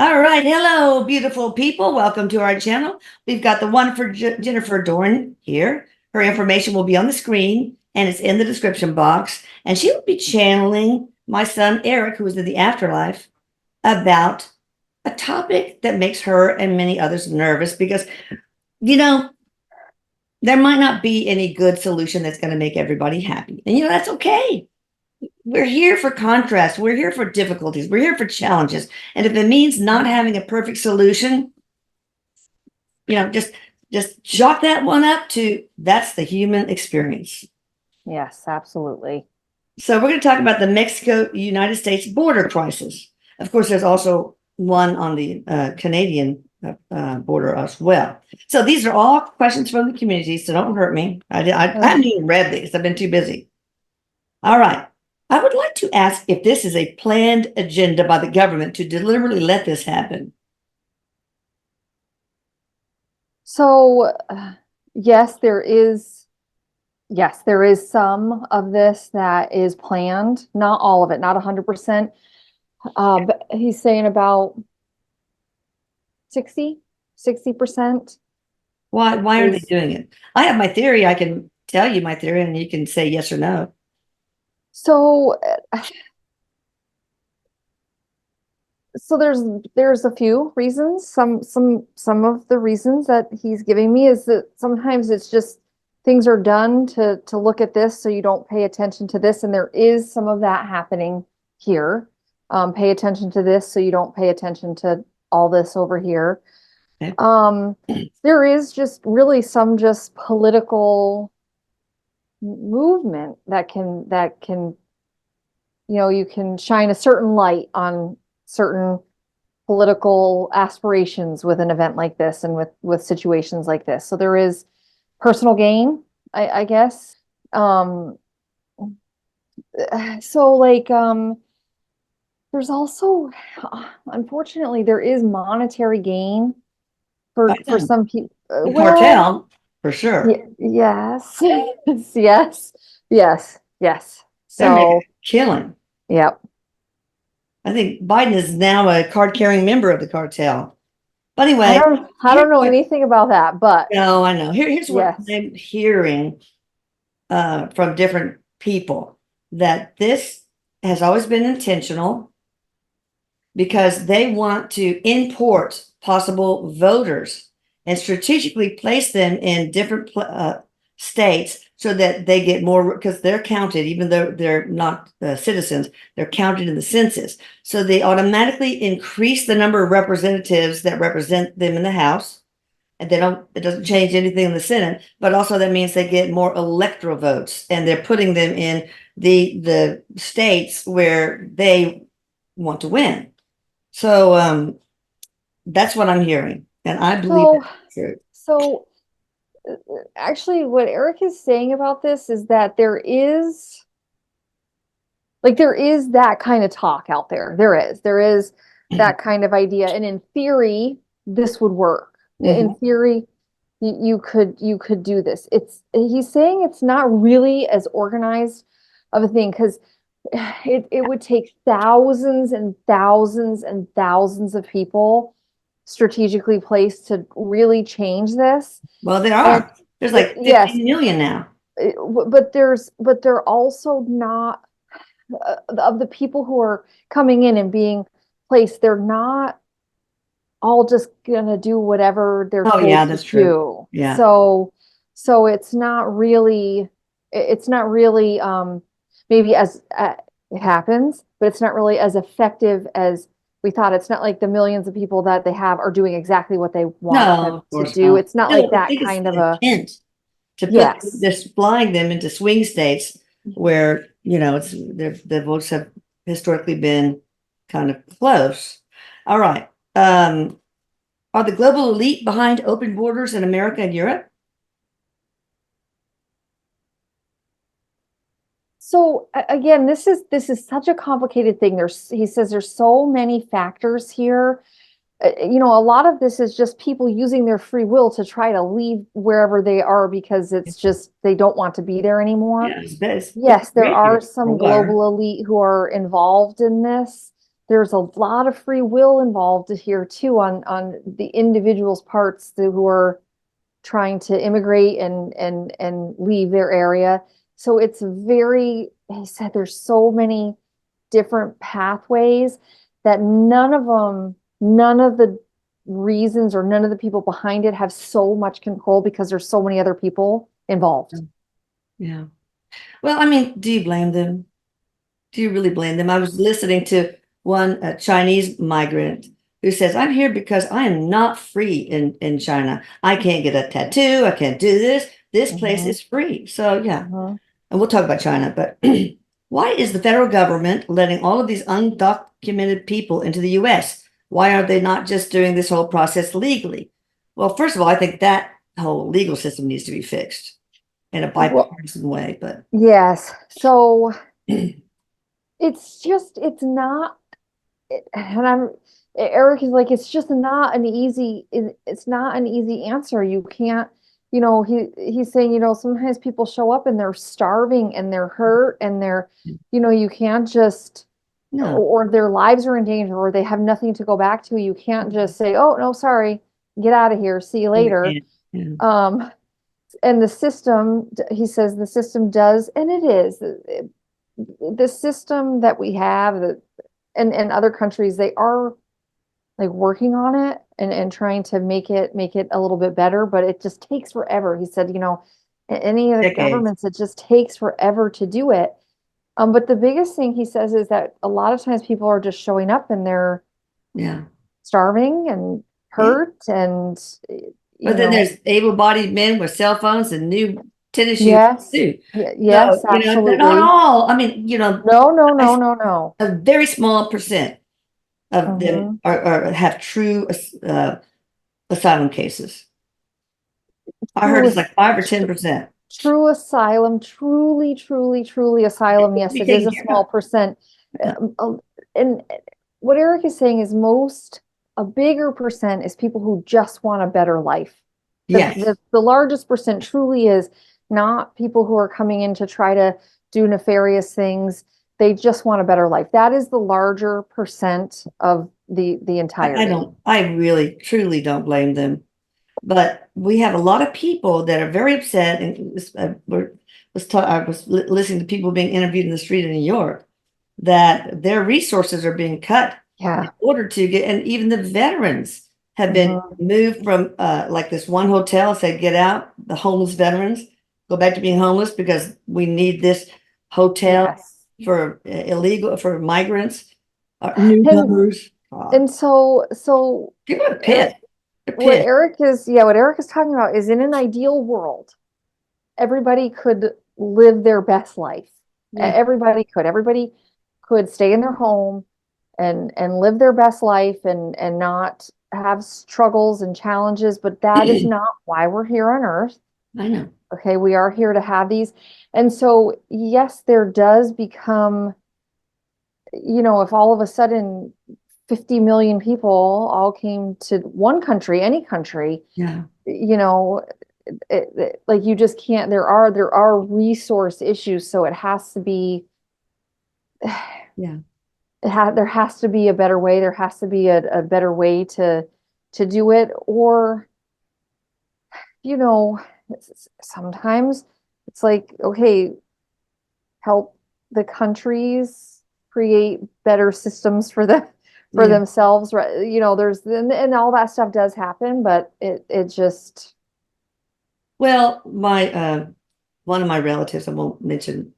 All right. Hello, beautiful people. Welcome to our channel. We've got the one for Jennifer Dorn here. Her information will be on the screen and it's in the description box. And she will be channeling my son, Erik, who is in the afterlife, about a topic that makes her and many others nervous because, you know, there might not be any good solution that's going to make everybody happy. And, that's okay. We're here for contrast. We're here for difficulties. We're here for challenges. And if it means not having a perfect solution, just chalk that one up to that's the human experience. Yes, absolutely. So we're going to talk about the Mexico-United States border crisis. Of course, there's also one on the Canadian border as well. So these are all questions from the community, so don't hurt me. I haven't even read these. I've been too busy. All right. I would like to ask if this is a planned agenda by the government to deliberately let this happen. So, yes, there is some of this that is planned, not all of it, not 100%. But he's saying about 60%. Why are they doing it? I have my theory. I can tell you my theory and you can say yes or no. So, there's a few reasons. Some of the reasons that he's giving me is that sometimes it's just things are done to look at this so you don't pay attention to this, and there is some of that happening here. Pay attention to this so you don't pay attention to all this over here. Okay. There is just really some just political movement that can you can shine a certain light on certain political aspirations with an event like this and with situations like this. So there is personal gain, I guess. There's also, unfortunately, there is monetary gain for some people. The cartel, for sure. Yes, yes. They're making a killing. Yep. I think Biden is now a card-carrying member of the cartel. But anyway, I don't know anything about that, but no, I know. Here's what I'm hearing from different people, that this has always been intentional because they want to import possible voters and strategically place them in different states so that they get more, because they're counted, even though they're not citizens, they're counted in the census. So they automatically increase the number of representatives that represent them in the House. And it doesn't change anything in the Senate, but also that means they get more electoral votes and they're putting them in the states where they want to win. So that's what I'm hearing. And I believe that's true. So actually, what Erik is saying about this is that there is that kind of talk out there. There is that kind of idea. And in theory, this would work. In theory, you could do this. He's saying it's not really as organized of a thing because it would take thousands and thousands and thousands of people strategically placed to really change this. Well, there are. There's like 15 million now. But they're also not of the people who are coming in and being placed. They're not all just gonna do whatever they're told that's to true. Do. Yeah. So it's not really maybe as it happens, but it's not really as effective as we thought. It's not like the millions of people that they have are doing exactly what they want them to do. It's not like that kind of a intent to put just flying them into swing states where it's the votes have historically been kind of close. All right. Are the global elite behind open borders in America and Europe? So again, this is such a complicated thing. He says there's so many factors here. A lot of this is just people using their free will to try to leave wherever they are because it's just they don't want to be there anymore. Yes, there are some global elite who are involved in this there's a lot of free will involved here too on the individual's parts who are trying to immigrate and leave their area. So it's very, he said there's so many different pathways that none of the reasons or none of the people behind it have so much control because there's so many other people involved. Yeah. Well, I mean, do you blame them? Do you really blame them? I was listening to one Chinese migrant who says, I'm here because I am not free in China. I can't get a tattoo. I can't do this. This place is free. So, yeah. And we'll talk about China. But why is the federal government letting all of these undocumented people into the U.S.? Why are they not just doing this whole process legally? Well, first of all, I think that whole legal system needs to be fixed in a bipartisan way. But yes. So it's not, and Erik is like, it's just not an easy, it's not an easy answer. You can't, he's saying, sometimes people show up and they're starving and they're hurt and you can't just, or their lives are in danger or they have nothing to go back to. You can't just say, oh, no, sorry, get out of here. See you later. And the system, he says the system does, and it is the system that we have and other countries, they are like working on it and trying to make it a little bit better, but it just takes forever. He said, any of the governments, it just takes forever to do it. But the biggest thing he says is that a lot of times people are just showing up and they're starving and hurt and but then there's able-bodied men with cell phones and new tennis shoes too. Yes, so, absolutely. Not all. I mean, No. A very small percent of them are have true asylum cases. I heard it's like 5 or 10%. True asylum, truly asylum. Yes, it is a small percent. And what Erik is saying is a bigger percent is people who just want a better life. The largest percent truly is not people who are coming in to try to do nefarious things. They just want a better life. That is the larger percent of the entirety. I really, truly don't blame them. But we have a lot of people that are very upset. And I was listening to people being interviewed in the street in New York that their resources are being cut in order to get, and even the veterans have been moved from like this one hotel, say, get out, the homeless veterans, go back to being homeless because we need this hotel for for migrants, newcomers. And so people are pissed. What Erik is talking about is in an ideal world, everybody could live their best life. Everybody could stay in their home and live their best life and not have struggles and challenges, but that is not why we're here on earth. I know. Okay, we are here to have these. And so, yes, there does become, if all of a sudden 50 million people all came to one country, any country, like you just can't, there are resource issues. So it has to be, there has to be a better way. There has to be a better way to do it. Or, sometimes it's like, okay, help the countries create better systems for themselves, right? There's and all that stuff does happen, but it just. Well, my one of my relatives, I won't mention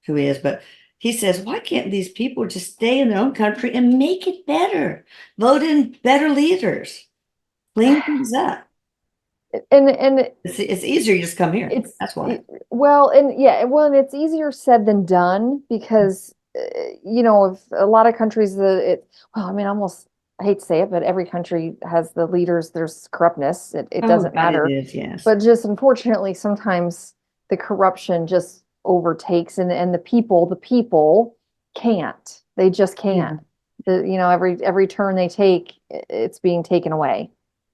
who he is, but he says, why can't these people just stay in their own country and make it better? Vote in better leaders, clean things up. And it's easier to just come here. That's why. And it's easier said than done because if a lot of countries I hate to say it, but every country has the leaders, there's corruptness. It doesn't matter. It is, yes. But just unfortunately, sometimes the corruption just overtakes and the people can't. They just can't. Every turn they take, it's being taken away.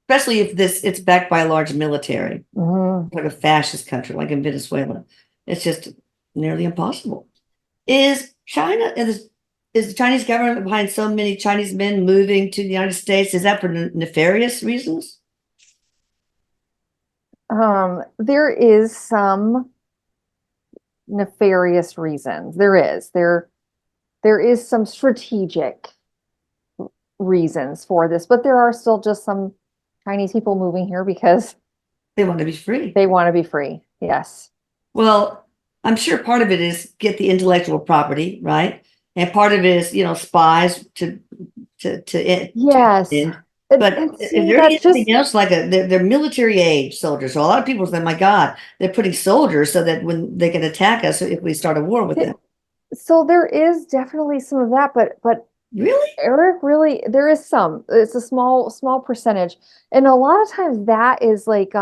Especially if it's backed by a large military, like a fascist country, like in Venezuela. It's just nearly impossible. Is China is the Chinese government behind so many Chinese men moving to the United States? Is that for nefarious reasons? There is some nefarious reasons. There is some strategic reasons for this, but there are still just some Chinese people moving here because they want to be free. They want to be free. Yes. Well, I'm sure part of it is get the intellectual property, right? And part of it is, spies to yes. But is there anything else like they're military age soldiers? So a lot of people say, my God, they're putting soldiers so that when they can attack us if we start a war with them. So there is definitely some of that, but really, Erik, really, there is some. It's a small percentage, and a lot of times that is like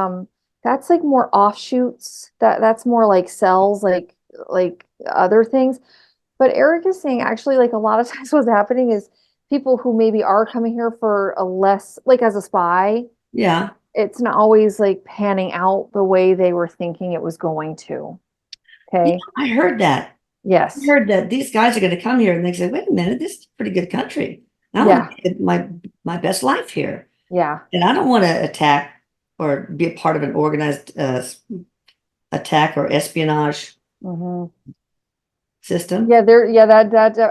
that's like more offshoots. That's more like cells, like other things. But Erik is saying actually, like a lot of times what's happening is people who maybe are coming here for a less, like as a spy. Yeah. It's not always like panning out the way they were thinking it was going to. Okay. Yeah, I heard that. Yes. I heard that these guys are going to come here and they say, wait a minute, this is a pretty good country. I want to get my best life here. Yeah. And I don't want to attack or be a part of an organized attack or espionage system. Yeah, I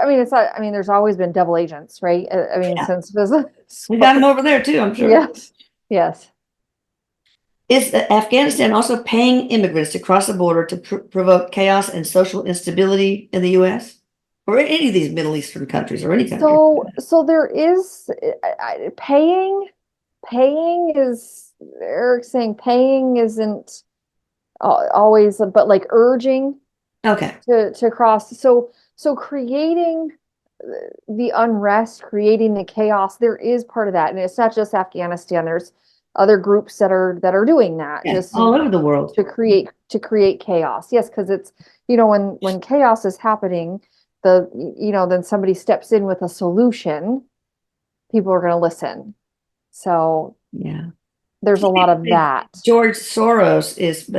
mean, it's not, I mean, there's always been double agents, right? I mean, since we got them over there too, I'm sure. Yes. Yes. Is Afghanistan also paying immigrants to cross the border to provoke chaos and social instability in the U.S. or any of these Middle Eastern countries or any country? So there is paying is, Erik's saying paying isn't always, but like urging to cross. So creating the unrest, creating the chaos, there is part of that. And it's not just Afghanistan. There's other groups that are doing that, just all over the world to create chaos. Yes, because it's, when chaos is happening, then somebody steps in with a solution, people are going to listen. So yeah, there's a lot of that. George Soros is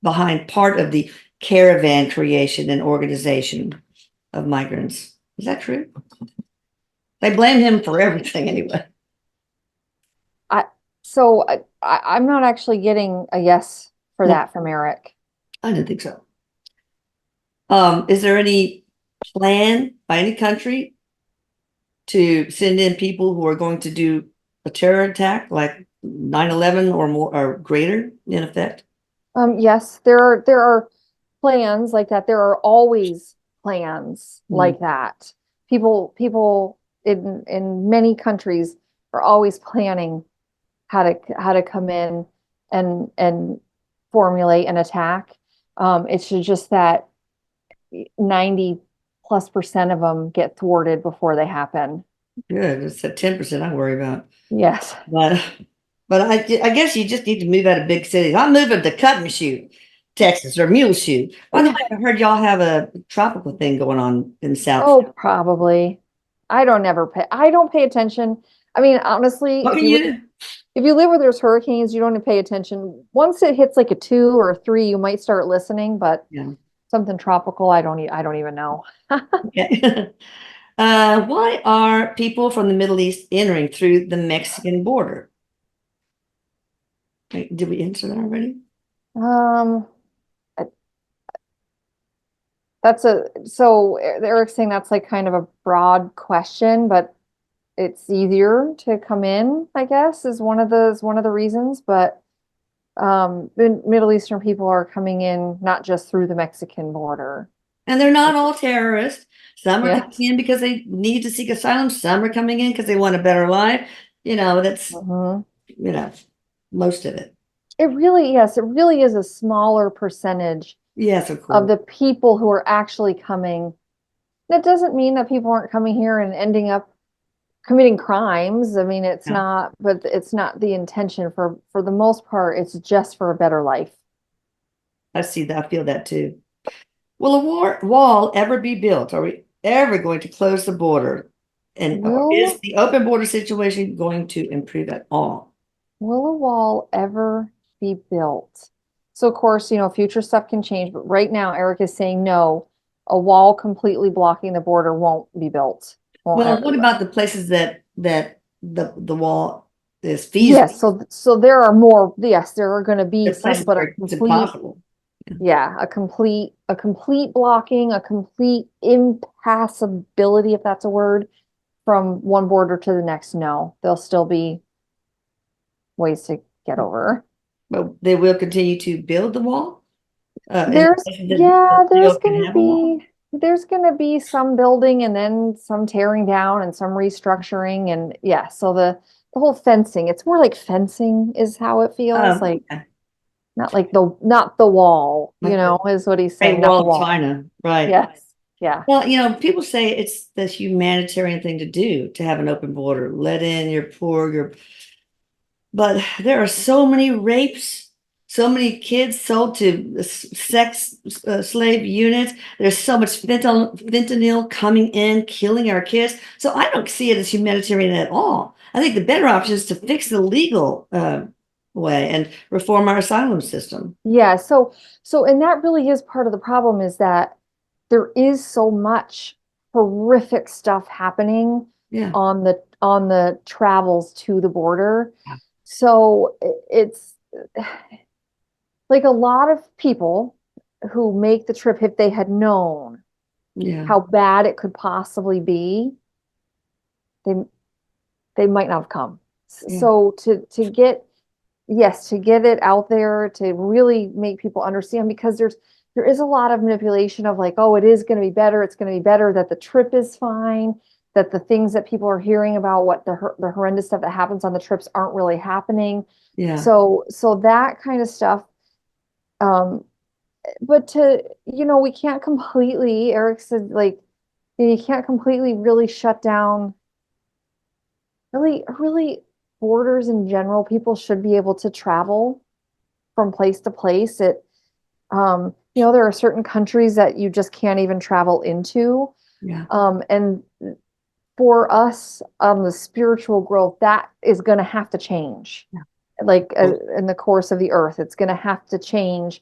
behind part of the caravan creation and organization of migrants. Is that true? They blame him for everything anyway. So I'm not actually getting a yes for that from Erik. I didn't think so. Is there any plan by any country to send in people who are going to do a terror attack like 9/11 or more or greater in effect? Yes, there are plans like that. There are always plans like that. People in many countries are always planning how to come in and formulate an attack. It's just that 90+% of them get thwarted before they happen. Good. It's that 10% I worry about. Yes. But I guess you just need to move out of big cities. I'm moving to Cut and Shoot, Texas, or Mule Shoot. By the way, I heard y'all have a tropical thing going on in the South. Oh, probably. I don't pay attention. I mean, honestly, if you live where there's hurricanes, you don't pay attention. Once it hits like a 2 or a 3, you might start listening, but something tropical, I don't even know. Okay. Why are people from the Middle East entering through the Mexican border? Did we answer that already? So Erik's saying that's like kind of a broad question, but it's easier to come in, I guess, is one of the reasons. But the Middle Eastern people are coming in not just through the Mexican border. And they're not all terrorists. Some are coming in because they need to seek asylum. Some are coming in because they want a better life. That's most of it. It really is a smaller percentage of the people who are actually coming. That doesn't mean that people aren't coming here and ending up committing crimes. I mean, it's not, but it's not the intention. For the most part, it's just for a better life. I see that. I feel that too. Will a wall ever be built? Are we ever going to close the border? And is the open border situation going to improve at all? Will a wall ever be built? So of course, future stuff can change, but right now Erik is saying no, a wall completely blocking the border won't be built. Well, what about the places that the wall is feasible? Yes, so there are more, yes, there are going to be There are some, places but a where it's complete, impossible. yeah, a complete blocking, a complete impassability, if that's a word, from one border to the next. No, there'll still be ways to get over. But they will continue to build the wall. In There's, places that yeah, still can have a wall. there's gonna be some building and then some tearing down and some restructuring and yeah, so the whole fencing, it's more like fencing is how it feels, like Okay. not like not the wall, Like the is what he's Great saying, not Wall the of wall. China, right? Yes. Yeah. Well, people say it's the humanitarian thing to do to have an open border. Let in your poor, but there are so many rapes, so many kids sold to sex slave units. There's so much fentanyl coming in, killing our kids. So I don't see it as humanitarian at all. I think the better option is to fix the legal way and reform our asylum system. Yeah, and that really is part of the problem is that there is so much horrific stuff happening Yeah. on the travels to the border. So it's like a lot of people who make the trip, if they had known Yeah. how bad it could possibly be, they they might not have come. Yeah. So to get, yes, to get it out there to really make people understand, because there is a lot of manipulation of like, oh, it is going to be better, it's going to be better, that the trip is fine, that the things that people are hearing about, what the horrendous stuff that happens on the trips aren't really happening. Yeah. So that kind of stuff. But we can't completely, Erik said, like, you can't completely really shut down really borders in general. People should be able to travel from place to place. There are certain countries that you just can't even travel into. Yeah. And for us, the spiritual growth, that is going to have to change. Yeah. Like in the course of the earth, it's going to have to change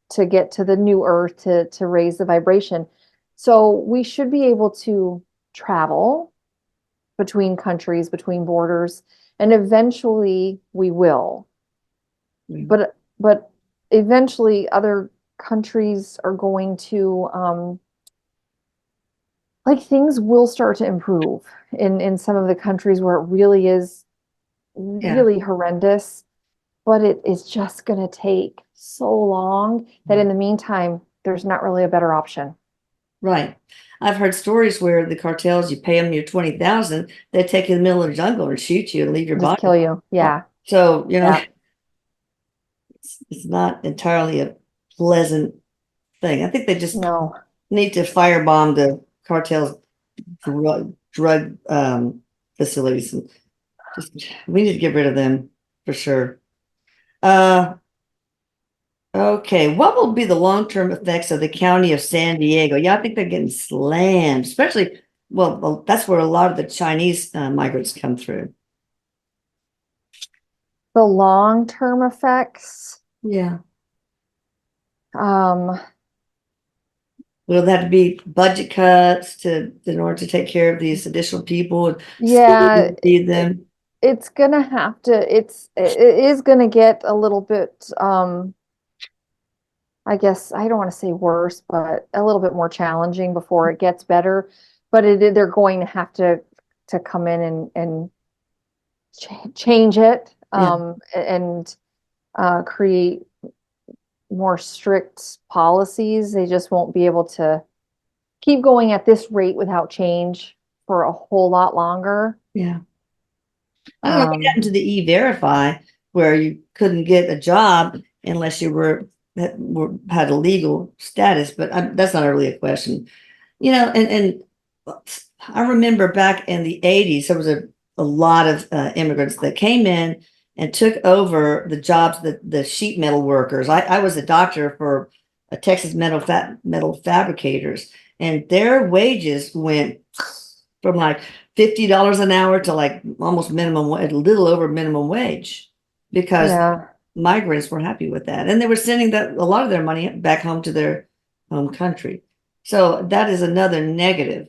to get to the new earth, to raise the vibration. So we should be able to travel between countries, between borders, and eventually we will. But eventually other countries are going to like things will start to improve in some of the countries where it really is Yeah. really horrendous, but it is just going to take so long that in the meantime there's not really a better option. Right. I've heard stories where the cartels, you pay them your 20,000, they take you in the middle of the jungle and shoot you and leave your Just body. kill you. Yeah. So, Yeah. it's not entirely a pleasant thing. I think they just No. need to firebomb the cartels drug facilities. And we need to get rid of them for sure. Okay, what will be the long-term effects of the county of San Diego? Yeah, I think they're getting slammed, especially, well, that's where a lot of the Chinese migrants come through. The long-term effects. Yeah. Um, Will that be budget cuts in order to take care of these additional people and yeah, feed them? it's gonna have to, it is gonna get a little bit, I guess, I don't want to say worse, but a little bit more challenging before it gets better. But they're going to have to come in and change it, Yeah. and create more strict policies. They just won't be able to keep going at this rate without change for a whole lot longer. Yeah. I don't know what happened to the E-Verify, where you couldn't get a job unless you had a legal status, but that's not really a question. And I remember back in the 80s, there was a lot of immigrants that came in and took over the jobs that the sheet metal workers. I was a doctor for a Texas metal fabricators, and their wages went from like $50 an hour to like almost a little over minimum wage, because Yeah. migrants were happy with that, and they were sending a lot of their money back home to their home country. So that is another negative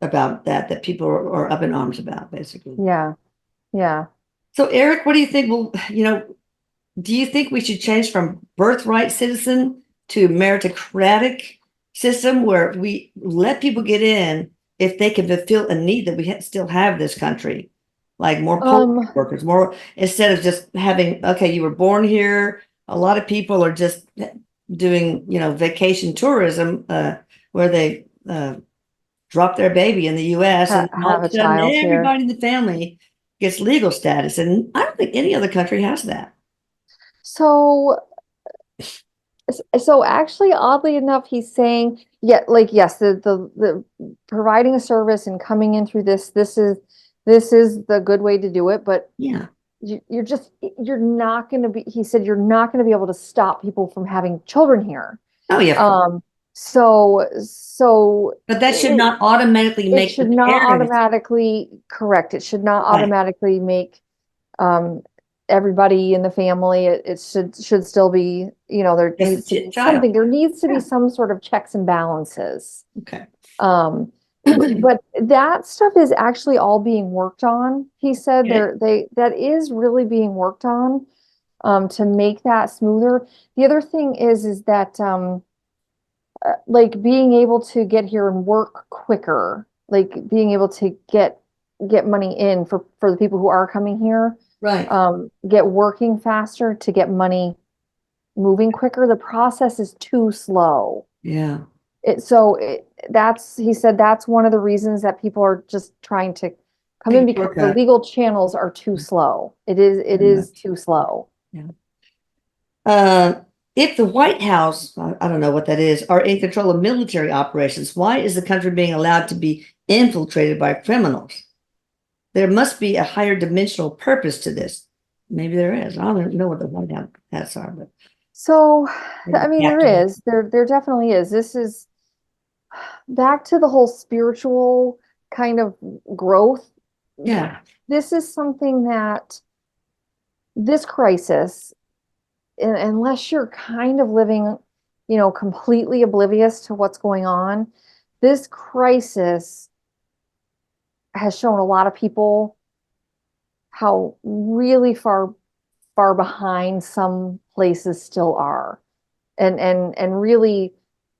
about that people are up in arms about, basically. Yeah. Yeah. So, Eric, what do you think? Well, do you think we should change from birthright citizen to meritocratic system where we let people get in if they can fulfill a need that we still have this country, like more poultry workers, more instead of just having, okay, you were born here. A lot of people are just doing, vacation tourism, where they drop their baby in the U.S. and all have of a a sudden child here. everybody in the family gets legal status, and I don't think any other country has that. So, so actually, oddly enough, he's saying, yeah, like, yes, the providing a service and coming in through this is the good way to do it, but Yeah. you're not going to be, he said, you're not going to be able to stop people from having children here. Oh, yeah, of course. So But that should not automatically it make the should not parents. automatically correct. It should not Right. automatically make um everybody in the family. It should still be, there Just a needs to be child. something. There needs to be Yeah. some sort of checks and balances. Okay. Um, but that stuff is actually all being worked on. He said Okay. that is really being worked on to make that smoother. The other thing is that like being able to get here and work quicker, like being able to get money in for the people who are coming here, Right. get working faster to get money moving quicker. The process is too slow. Yeah. That's, he said, that's one of the reasons that people are just trying to come in, Take a because the shortcut. legal channels are too slow. It is too slow. Yeah. Uh, if the White House, I don't know what that is, are in control of military operations, why is the country being allowed to be infiltrated by criminals? There must be a higher dimensional purpose to this. Maybe there is. I don't know what the White House are, but So, I maybe mean, there definitely is. This is back to the whole spiritual kind of growth. yeah. This is something that this crisis, unless you're kind of living, completely oblivious to what's going on, this crisis has shown a lot of people how really far behind some places still are, and really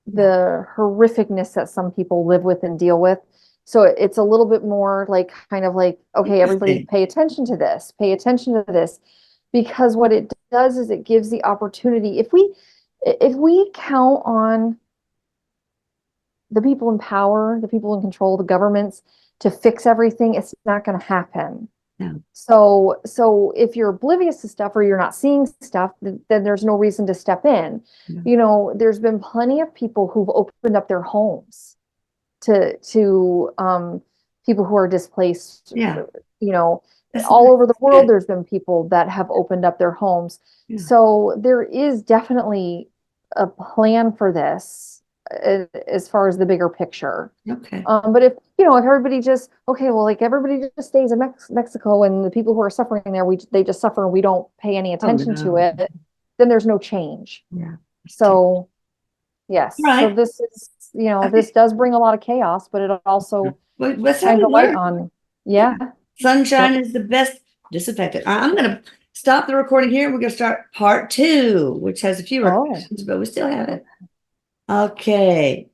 the horrificness that some people live with and deal with. So it's a little bit more like, kind of like, okay, everybody Interesting. pay attention to this, because what it does is it gives the opportunity. If we count on the people in power, the people in control, the governments to fix everything, it's not going to happen. Yeah. So if you're oblivious to stuff or you're not seeing stuff, then there's no reason to step in. Yeah. There's been plenty of people who've opened up their homes to people who are displaced. Yeah. That's All nice. over the world, Good. there's been people that have opened up their homes. Yeah. So there is definitely a plan for this, as far as the bigger picture. Okay. But if everybody just, okay, well, like, everybody just stays in Mexico, and the people who are suffering there, they just suffer and we don't pay any Oh, attention to no. it, then there's no change. Yeah. So yes, so Right. this is, this does bring a lot of chaos, but it also But let's have shines to a light learn. on, yeah. Sunshine Yep. is the best disinfectant. I'm going to stop the recording here. We're going to start part 2, which has a fewer Oh. questions, but we still have it. Okay.